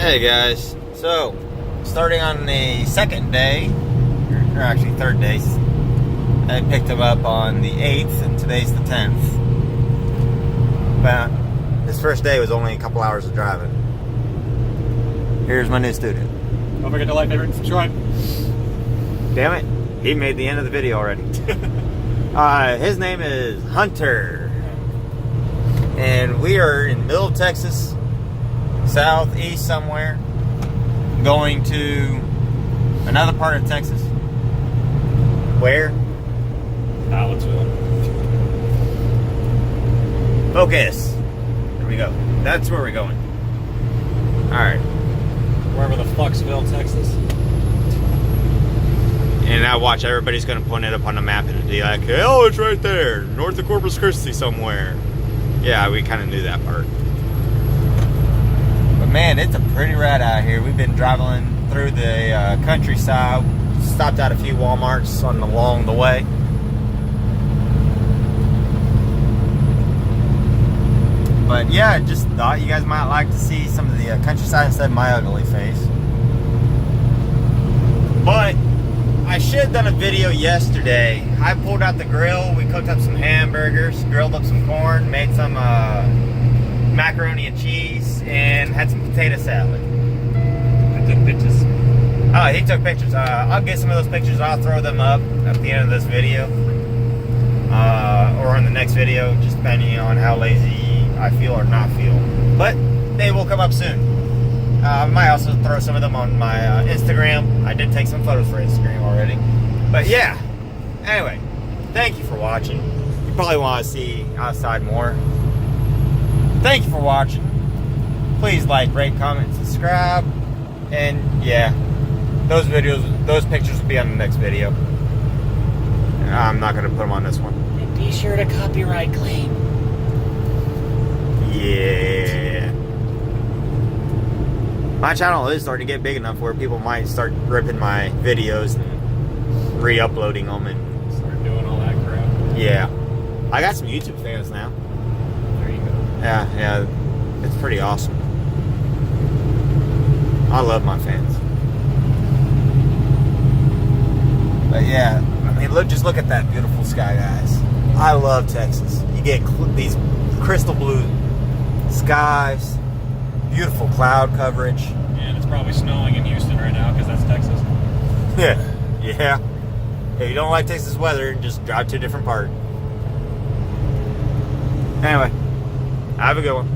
Hey guys, so starting on the second day, or actually third day, I picked him up on the 8th and today's the 10th. But his first day was only a couple hours of driving. Here's my new student. Don't forget to like, favorite, and subscribe. Damn it, he made the end of the video already. His name is Hunter. And we are in middle of Texas, southeast somewhere, going to another part of Texas. Where? Allentsville. Focus. There we go. That's where we're going. Alright. Wherever the Fucksville, Texas. And now watch, everybody's going to point it up on the map and be like, oh, it's right there, north of Corpus Christi somewhere. Yeah, we kind of knew that part. But man, it's a pretty ride out here. We've been driving through the countryside. Stopped at a few Walmarts along the way. But yeah, just thought you guys might like to see some of the countryside instead of my ugly face. But I should have done a video yesterday. I pulled out the grill, we cooked up some hamburgers, grilled up some corn, made some macaroni and cheese, and had some potato salad. I took pictures. Oh, he took pictures. I'll get some of those pictures. I'll throw them up at the end of this video. Or on the next video, just depending on how lazy I feel or not feel. But they will come up soon. I might also throw some of them on my Instagram. I did take some photos for Instagram already. But yeah. Anyway, thank you for watching. You probably want to see outside more. Thank you for watching. Please like, rate, comment, subscribe. And yeah, those pictures will be on the next video. I'm not going to put them on this one. And be sure to copyright claim. Yeah. My channel is starting to get big enough where people might start ripping my videos and re-uploading them and Start doing all that crap. yeah. I got some YouTube fans now. There you go. Yeah, it's pretty awesome. I love my fans. But yeah, I mean, just look at that beautiful sky, guys. I love Texas. You get these crystal blue skies, beautiful cloud coverage. And it's probably snowing in Houston right now because that's Texas. Yeah. If you don't like Texas weather, just drive to a different part. Anyway, have a good one.